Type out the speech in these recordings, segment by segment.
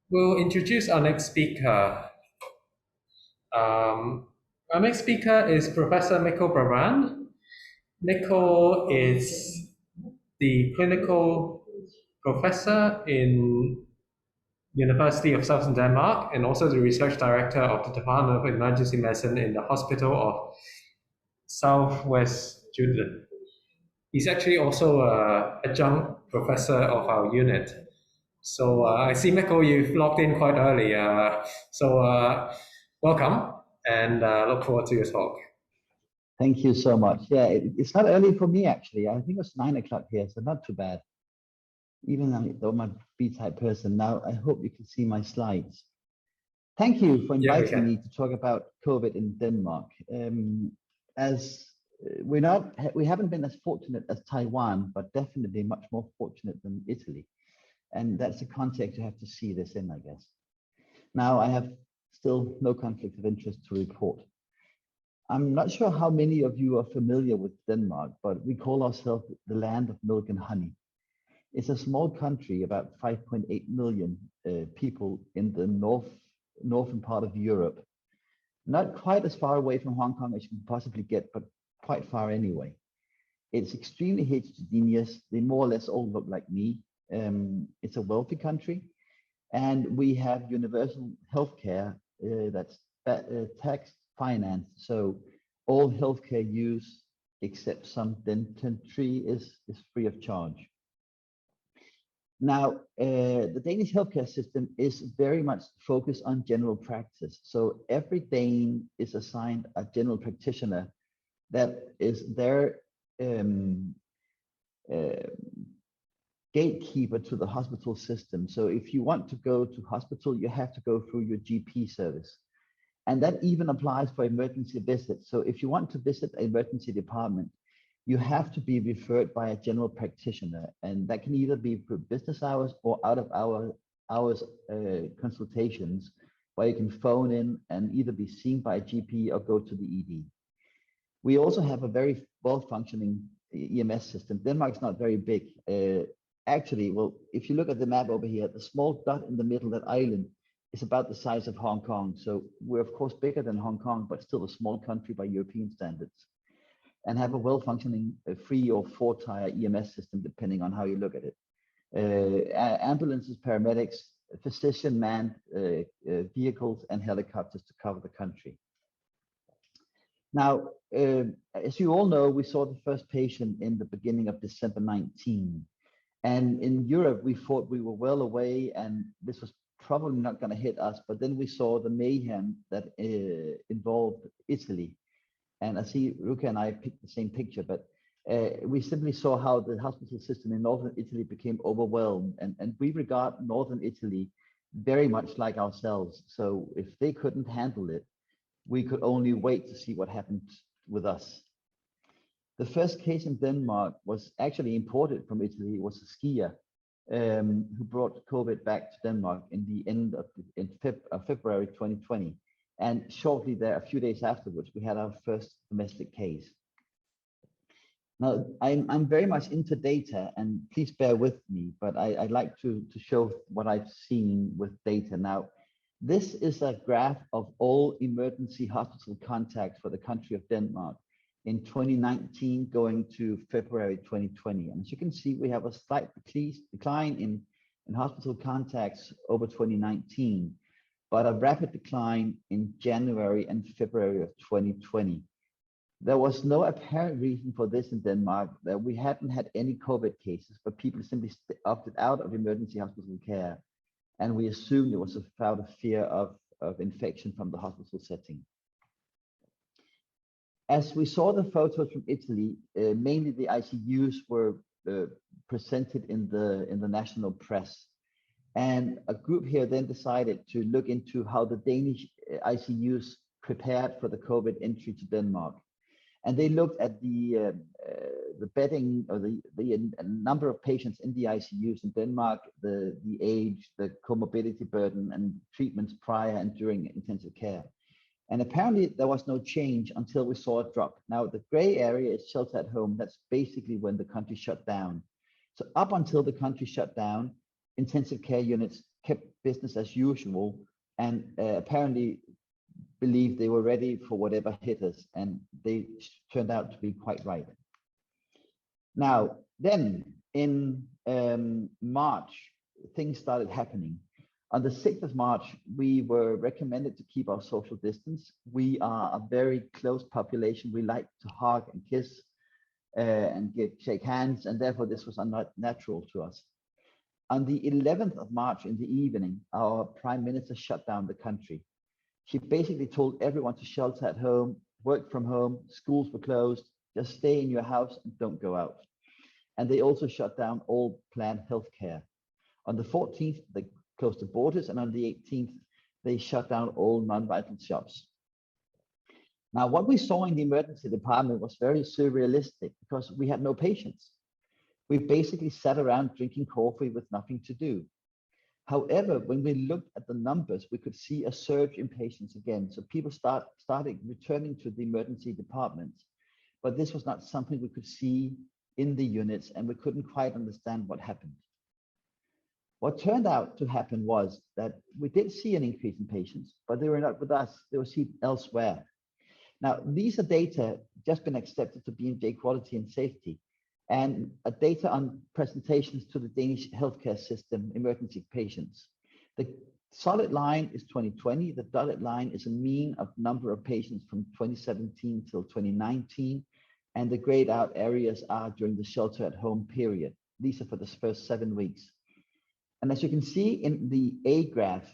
We'll introduce our next speaker. Our next speaker is Professor Mikkel Baran. Mikkel is the clinical professor in University of Southern Denmark and also the research director of the Department of Emergency Medicine in the Hospital of Southwest Jutland. He's actually also a adjunct professor of our unit. So I see, Mikkel, you've logged in quite early. Welcome and look forward to your talk. Thank you so much. Yeah, it's not early for me actually. I think it's 9 o'clock here, so not too bad. Even though I'm a B-type person, now I hope you can see my slides. Thank you for inviting me to talk about COVID in Denmark. As we haven't been as fortunate as Taiwan, but definitely much more fortunate than Italy. And that's the context you have to see this in, I guess. Now, I have still no conflict of interest to report. I'm not sure how many of you are familiar with Denmark, but we call ourselves the land of milk and honey. It's a small country, about 5.8 million people in the northern part of Europe. Not quite as far away from Hong Kong as you can possibly get, but quite far anyway. It's extremely heterogeneous. They more or less all look like me. It's a wealthy country, and we have universal healthcare that's tax financed. So all healthcare use except some dentistry is free of charge. Now, the Danish healthcare system is very much focused on general practice. So every Dane is assigned a general practitioner that is their gatekeeper to the hospital system. So if you want to go to hospital, you have to go through your GP service. And that even applies for emergency visits. So if you want to visit an emergency department, you have to be referred by a general practitioner. And that can either be for business hours or out of hours consultations, where you can phone in and either be seen by a GP or go to the ED. We also have a very well-functioning EMS system. Denmark's not very big. Actually, well, if you look at the map over here, the small dot in the middle, that island, is about the size of Hong Kong. So we're of course bigger than Hong Kong, but still a small country by European standards, and have a well-functioning 3 or 4-tier EMS system, depending on how you look at it. Ambulances, paramedics, physician-manned vehicles, and helicopters to cover the country. Now, as you all know, we saw the first patient in the beginning of December 19. And in Europe, we thought we were well away and this was probably not going to hit us. But then we saw the mayhem that involved Italy. And I see Ruka and I picked the same picture, but we simply saw how the hospital system in northern Italy became overwhelmed. And we regard northern Italy very much like ourselves. So if they couldn't handle it, we could only wait to see what happened with us. The first case in Denmark was actually imported from Italy. It was a skier who brought COVID back to Denmark in the end of February 2020. And shortly there, a few days afterwards, we had our first domestic case. Now, I'm very much into data, and please bear with me, but I'd like to show what I've seen with data. Now, this is a graph of all emergency hospital contacts for the country of Denmark in 2019 going to February 2020. And as you can see, we have a slight decline in hospital contacts over 2019, but a rapid decline in January and February of 2020. There was no apparent reason for this in Denmark, that we hadn't had any COVID cases, but people simply opted out of emergency hospital care. And we assumed it was out of fear of infection from the hospital setting. As we saw the photos from Italy, mainly the ICUs were presented in the national press. And a group here then decided to look into how the Danish ICUs prepared for the COVID entry to Denmark. And they looked at the bedding or the number of patients in the ICUs in Denmark, the age, the comorbidity burden, and treatments prior and during intensive care. And apparently there was no change until we saw a drop. Now the gray area is shelter at home. That's basically when the country shut down. So up until the country shut down, intensive care units kept business as usual, and apparently believed they were ready for whatever hit us, and they turned out to be quite right. Now, then in March, things started happening. On the 6th of March, we were recommended to keep our social distance. We are a very close population. We like to hug and kiss and shake hands, and therefore this was unnatural to us. On the 11th of March in the evening, our Prime Minister shut down the country. She basically told everyone to shelter at home, work from home, schools were closed, just stay in your house and don't go out. And they also shut down all planned healthcare. On the 14th, they closed the borders, and on the 18th, they shut down all non-vital shops. Now, what we saw in the emergency department was very surrealistic because we had no patients. We basically sat around drinking coffee with nothing to do. However, when we looked at the numbers, we could see a surge in patients again. So people started returning to the emergency department, but this was not something we could see in the units, and we couldn't quite understand what happened. What turned out to happen was that we did see an increase in patients, but they were not with us, they were seen elsewhere. Now, these are data just been accepted to B&J quality and safety, and data on presentations to the Danish healthcare system, emergency patients. The solid line is 2020, the dotted line is a mean of number of patients from 2017 till 2019, and the grayed out areas are during the shelter at home period. These are for the first 7 weeks. And as you can see in the A graph,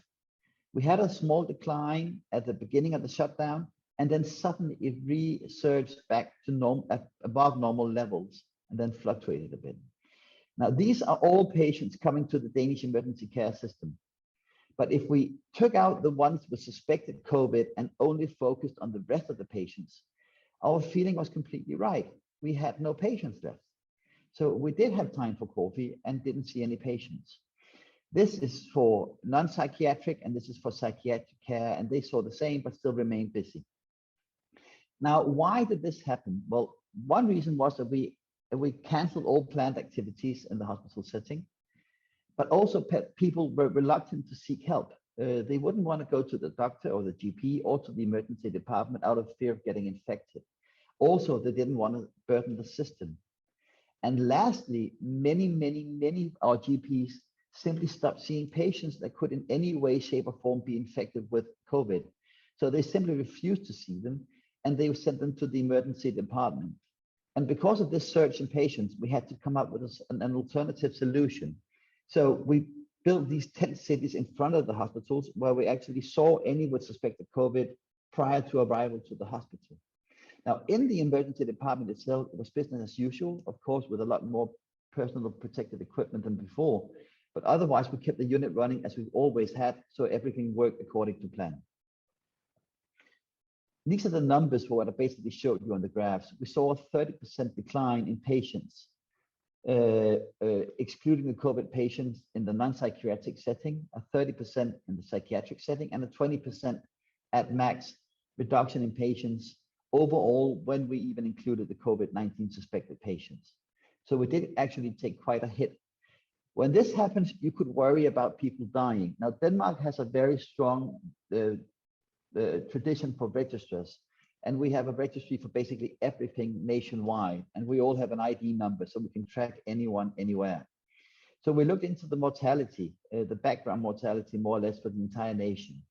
we had a small decline at the beginning of the shutdown, and then suddenly it resurged back to above normal levels, and then fluctuated a bit. Now, these are all patients coming to the Danish emergency care system. But if we took out the ones with suspected COVID and only focused on the rest of the patients, our feeling was completely right. We had no patients left. So we did have time for coffee and didn't see any patients. This is for non-psychiatric and this is for psychiatric care, and they saw the same but still remained busy. Now, why did this happen? Well, one reason was that we canceled all planned activities in the hospital setting, but also people were reluctant to seek help. They wouldn't want to go to the doctor or the GP or to the emergency department out of fear of getting infected. Also, they didn't want to burden the system. And lastly, many of our GPs simply stopped seeing patients that could in any way, shape or form be infected with COVID. So they simply refused to see them, and they sent them to the emergency department. And because of this surge in patients, we had to come up with an alternative solution. So we built these tent cities in front of the hospitals where we actually saw any with suspected COVID prior to arrival to the hospital. Now, in the emergency department itself, it was business as usual, of course, with a lot more personal protective equipment than before. But otherwise, we kept the unit running as we've always had, so everything worked according to plan. These are the numbers for what I basically showed you on the graphs. We saw a 30% decline in patients, excluding the COVID patients in the non-psychiatric setting, a 30% in the psychiatric setting, and a 20% at max reduction in patients overall when we even included the COVID-19 suspected patients. So we did actually take quite a hit. When this happens, you could worry about people dying. Now, Denmark has a very strong tradition for registrars, and we have a registry for basically everything nationwide, and we all have an ID number so we can track anyone anywhere. So we looked into the mortality, the background mortality more or less for the entire nation.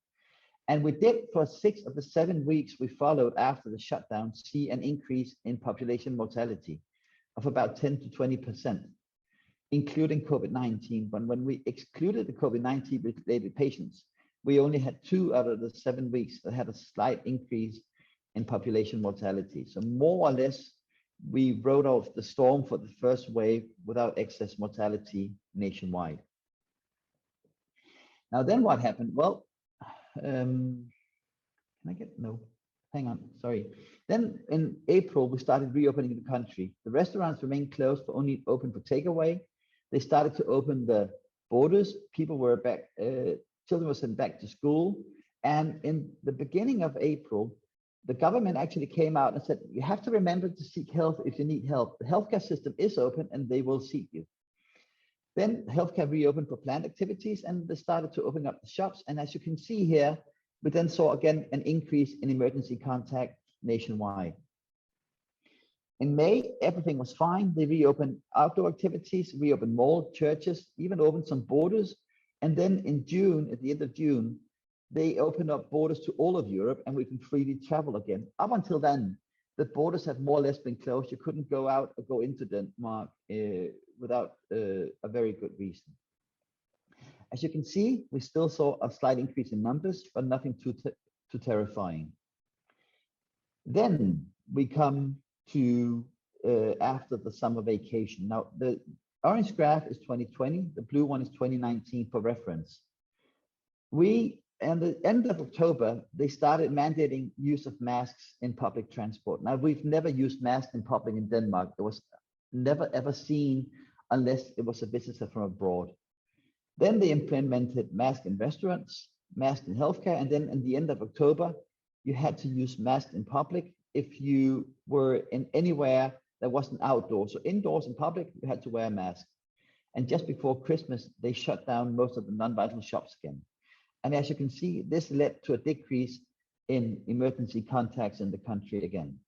And we did, for 6 of the 7 weeks we followed after the shutdown, see an increase in population mortality of about 10 to 20%, including COVID-19. But when we excluded the COVID-19 related patients, we only had 2 out of the 7 weeks that had a slight increase in population mortality. So more or less, we rode off the storm for the first wave without excess mortality nationwide. Now then what happened? Well, can I get, no, hang on, sorry. Then in April, we started reopening the country. The restaurants remained closed, but only open for takeaway. They started to open the borders. People were back, children were sent back to school. And in the beginning of April, the government actually came out and said, you have to remember to seek help if you need help. The healthcare system is open and they will seek you. Then healthcare reopened for planned activities and they started to open up the shops. And as you can see here, we then saw again an increase in emergency contact nationwide. In May, everything was fine. They reopened outdoor activities, reopened malls, churches, even opened some borders. And then in June, at the end of June, they opened up borders to all of Europe and we can freely travel again. Up until then, the borders have more or less been closed. You couldn't go out or go into Denmark without a very good reason. As you can see, we still saw a slight increase in numbers, but nothing too terrifying. Then we come to after the summer vacation. Now, the orange graph is 2020, the blue one is 2019 for reference. At the end of October, they started mandating use of masks in public transport. Now, we've never used masks in public in Denmark. It was never ever seen unless it was a visitor from abroad. Then they implemented masks in restaurants, masks in healthcare, and then at the end of October, you had to use masks in public if you were in anywhere that wasn't outdoors. So indoors in public, you had to wear a mask. And just before Christmas, they shut down most of the non-vital shops again. And as you can see, this led to a decrease in emergency contacts in the country again.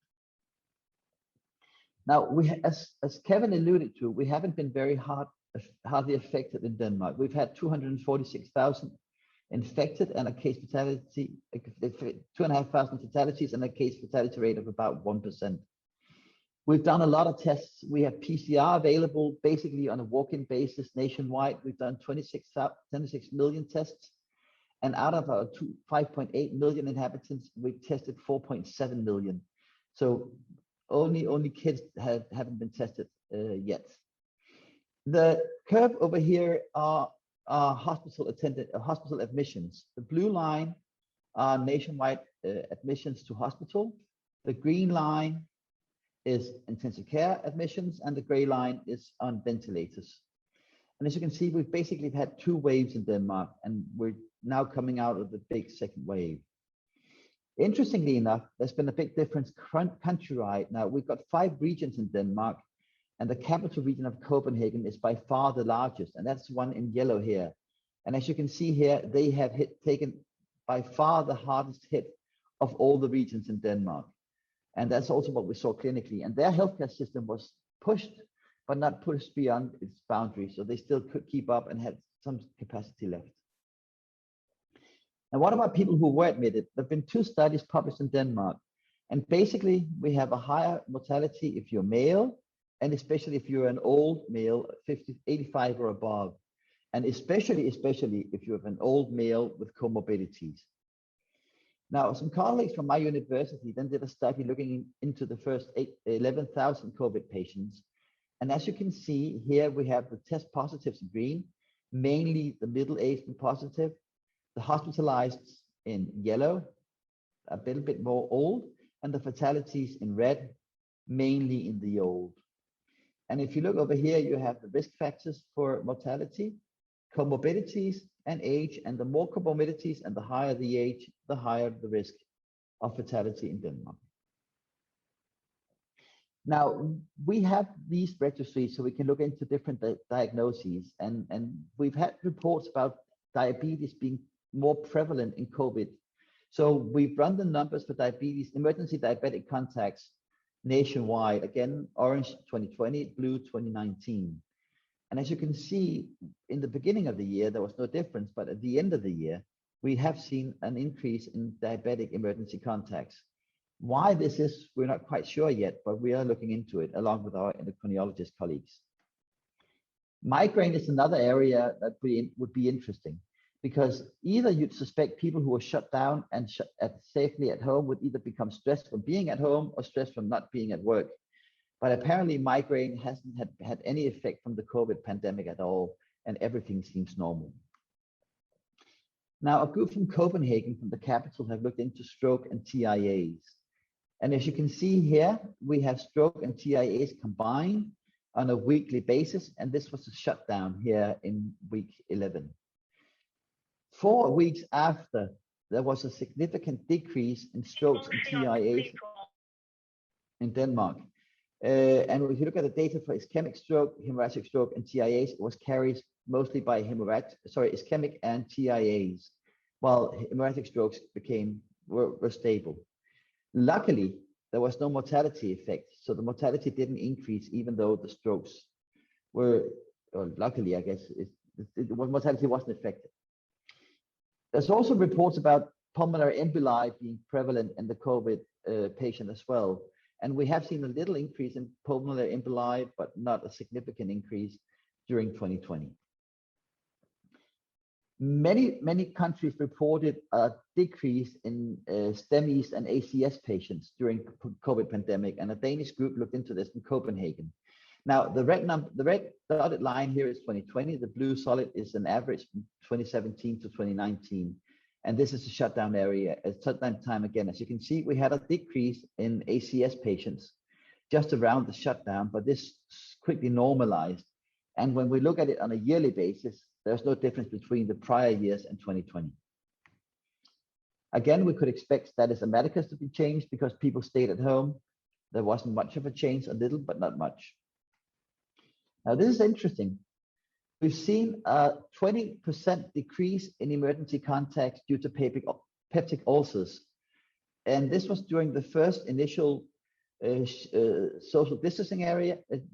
Now, as Kevin alluded to, we haven't been very hardly affected in Denmark. We've had 246,000 infected and a case fatality, 2,500 fatalities and a case fatality rate of about 1%. We've done a lot of tests. We have PCR available basically on a walk-in basis nationwide. We've done 26 million tests. And out of our 5.8 million inhabitants, we've tested 4.7 million. So only kids haven't been tested yet. The curve over here are hospital admissions. The blue line are nationwide admissions to hospital. The green line is intensive care admissions, and the gray line is on ventilators. And as you can see, we've basically had two waves in Denmark, and we're now coming out of the big second wave. Interestingly enough, there's been a big difference countrywide. Now, we've got 5 regions in Denmark, and the capital region of Copenhagen is by far the largest, and that's the one in yellow here. And as you can see here, they have taken by far the hardest hit of all the regions in Denmark. And that's also what we saw clinically. And their healthcare system was pushed, but not pushed beyond its boundaries. So they still could keep up and had some capacity left. And what about people who were admitted? There have been 2 studies published in Denmark. And basically, we have a higher mortality if you're male, and especially if you're an old male, 85 or above. And especially if you have an old male with comorbidities. Now, some colleagues from my university then did a study looking into the first 11,000 COVID patients. And as you can see here, we have the test positives in green, mainly the middle-aged and positive, the hospitalized in yellow, a little bit more old, and the fatalities in red, mainly in the old. And if you look over here, you have the risk factors for mortality, comorbidities, and age, and the more comorbidities and the higher the age, the higher the risk of fatality in Denmark. Now, we have these registries so we can look into different diagnoses, and we've had reports about diabetes being more prevalent in COVID. So we've run the numbers for diabetes, emergency diabetic contacts nationwide, again, orange 2020, blue 2019. And as you can see, in the beginning of the year, there was no difference, but at the end of the year, we have seen an increase in diabetic emergency contacts. Why this is, we're not quite sure yet, but we are looking into it along with our endocrinologist colleagues. Migraine is another area that would be interesting, because either you'd suspect people who are shut down and safely at home would either become stressed from being at home or stressed from not being at work. But apparently migraine hasn't had any effect from the COVID pandemic at all, and everything seems normal. Now, a group from Copenhagen, from the capital, have looked into stroke and TIAs. And as you can see here, we have stroke and TIAs combined on a weekly basis, and this was a shutdown here in week 11. 4 weeks after, there was a significant decrease in strokes and TIAs in Denmark. And if you look at the data for ischemic stroke, hemorrhagic stroke, and TIAs, it was carried mostly by ischemic and TIAs, while hemorrhagic strokes were stable. Luckily, there was no mortality effect, so the mortality didn't increase, even though the strokes were, or luckily, I guess, mortality wasn't affected. There's also reports about pulmonary emboli being prevalent in the COVID patient as well. And we have seen a little increase in pulmonary emboli, but not a significant increase during 2020. Many countries reported a decrease in STEMIs and ACS patients during COVID pandemic, and a Danish group looked into this in Copenhagen. Now, the red dotted line here is 2020. The blue solid is an average from 2017 to 2019. And this is a shutdown area at shutdown time again. As you can see, we had a decrease in ACS patients just around the shutdown, but this quickly normalized. And when we look at it on a yearly basis, there's no difference between the prior years and 2020. Again, we could expect status Americas to be changed because people stayed at home. There wasn't much of a change, a little, but not much. Now, this is interesting. We've seen a 20% decrease in emergency contacts due to peptic ulcers. And this was during the first initial social distancing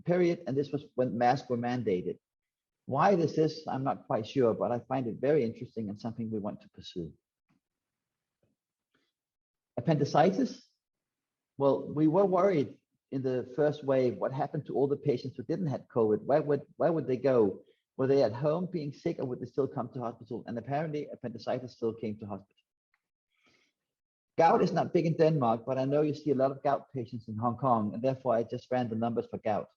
period, and this was when masks were mandated. Why this is, I'm not quite sure, but I find it very interesting and something we want to pursue. Appendicitis. Well, we were worried in the first wave what happened to all the patients who didn't have COVID. Where would they go? Were they at home being sick, or would they still come to hospital? And apparently appendicitis still came to hospital. Gout is not big in Denmark, but I know you see a lot of gout patients in Hong Kong, and therefore I just ran the numbers for gout.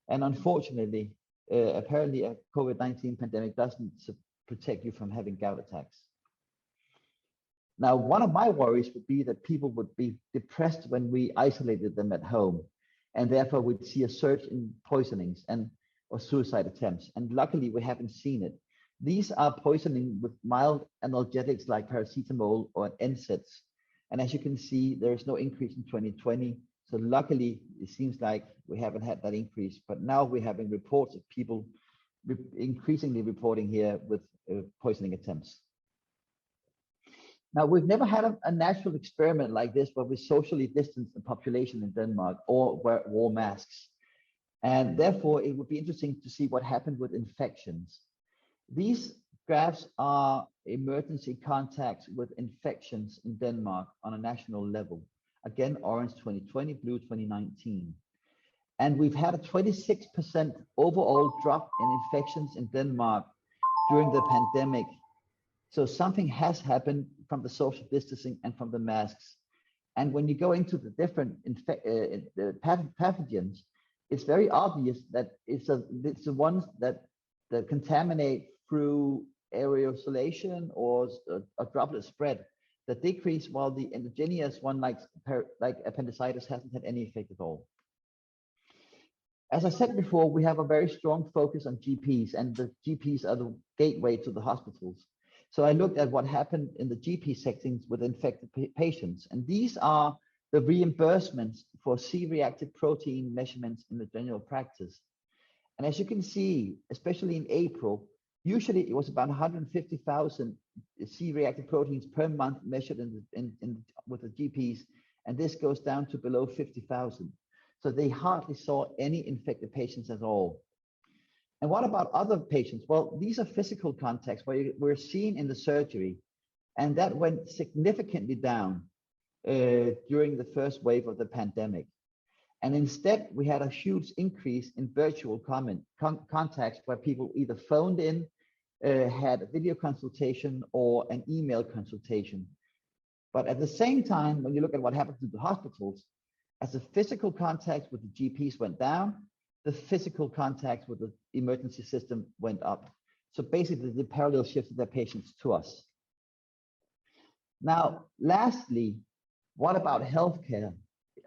And unfortunately, apparently a COVID-19 pandemic doesn't protect you from having gout attacks. Now, one of my worries would be that people would be depressed when we isolated them at home, and therefore we'd see a surge in poisonings or suicide attempts. And luckily, we haven't seen it. These are poisoning with mild analgesics like paracetamol or NSAIDs. And as you can see, there is no increase in 2020. So luckily, it seems like we haven't had that increase. But now we're having reports of people increasingly reporting here with poisoning attempts. Now, we've never had a natural experiment like this where we socially distance the population in Denmark or wore masks. And therefore, it would be interesting to see what happened with infections. These graphs are emergency contacts with infections in Denmark on a national level. Again, orange 2020, blue 2019. And we've had a 26% overall drop in infections in Denmark during the pandemic. So something has happened from the social distancing and from the masks. And when you go into the different pathogens, it's very obvious that it's the ones that contaminate through aerosolation or a droplet spread that decrease, while the endogenous one like appendicitis hasn't had any effect at all. As I said before, we have a very strong focus on GPs, and the GPs are the gateway to the hospitals. So I looked at what happened in the GP settings with infected patients, and these are the reimbursements for C-reactive protein measurements in the general practice. And as you can see, especially in April, usually it was about 150,000 C-reactive proteins per month measured with the GPs, and this goes down to below 50,000. So they hardly saw any infected patients at all. And what about other patients? Well, these are physical contacts where we're seen in the surgery, and that went significantly down during the first wave of the pandemic. And instead, we had a huge increase in virtual contacts where people either phoned in, had a video consultation, or an email consultation. But at the same time, when you look at what happened to the hospitals, as the physical contacts with the GPs went down, the physical contacts with the emergency system went up. So basically, the parallel shifted their patients to us. Now, lastly, what about healthcare?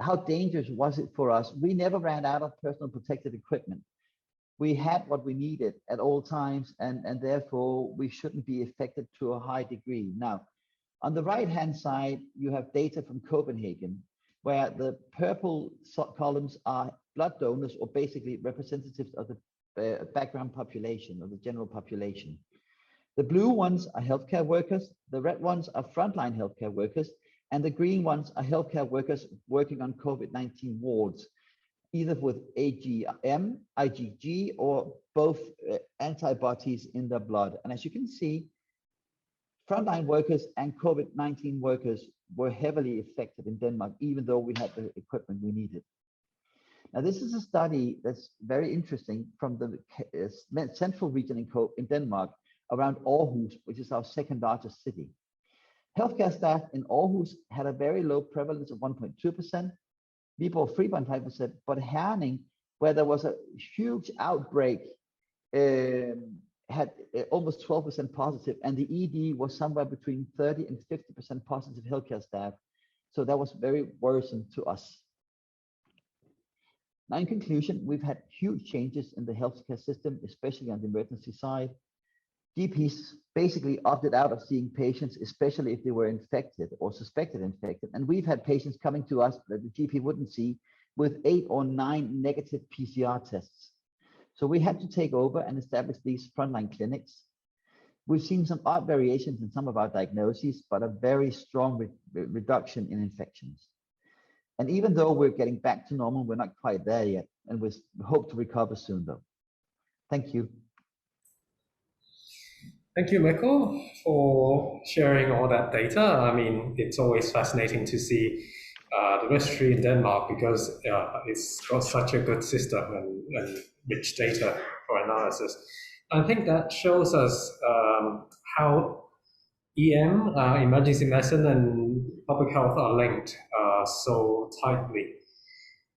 How dangerous was it for us? We never ran out of personal protective equipment. We had what we needed at all times, and therefore we shouldn't be affected to a high degree. Now, on the right-hand side, you have data from Copenhagen, where the purple columns are blood donors, or basically representatives of the background population or the general population. The blue ones are healthcare workers, the red ones are frontline healthcare workers, and the green ones are healthcare workers working on COVID-19 wards, either with AGM, IgG, or both antibodies in their blood. And as you can see, frontline workers and COVID-19 workers were heavily affected in Denmark, even though we had the equipment we needed. Now, this is a study that's very interesting from the central region in Denmark, around Aarhus, which is our second largest city. Healthcare staff in Aarhus had a very low prevalence of 1.2%, Viborg 3.5%, but Herning, where there was a huge outbreak, had almost 12% positive, and the ED was somewhere between 30 and 50% positive healthcare staff. So that was very worrisome to us. Now, in conclusion, we've had huge changes in the healthcare system, especially on the emergency side. GPs basically opted out of seeing patients, especially if they were infected or suspected infected. And we've had patients coming to us that the GP wouldn't see with 8 or 9 negative PCR tests. So we had to take over and establish these frontline clinics. We've seen some odd variations in some of our diagnoses, but a very strong reduction in infections. And even though we're getting back to normal, we're not quite there yet, and we hope to recover soon though. Thank you. Thank you, Mikkel, for sharing all that data. I mean, it's always fascinating to see the registry in Denmark because it's got such a good system and rich data for analysis. I think that shows us how EM, emergency medicine, and public health are linked so tightly.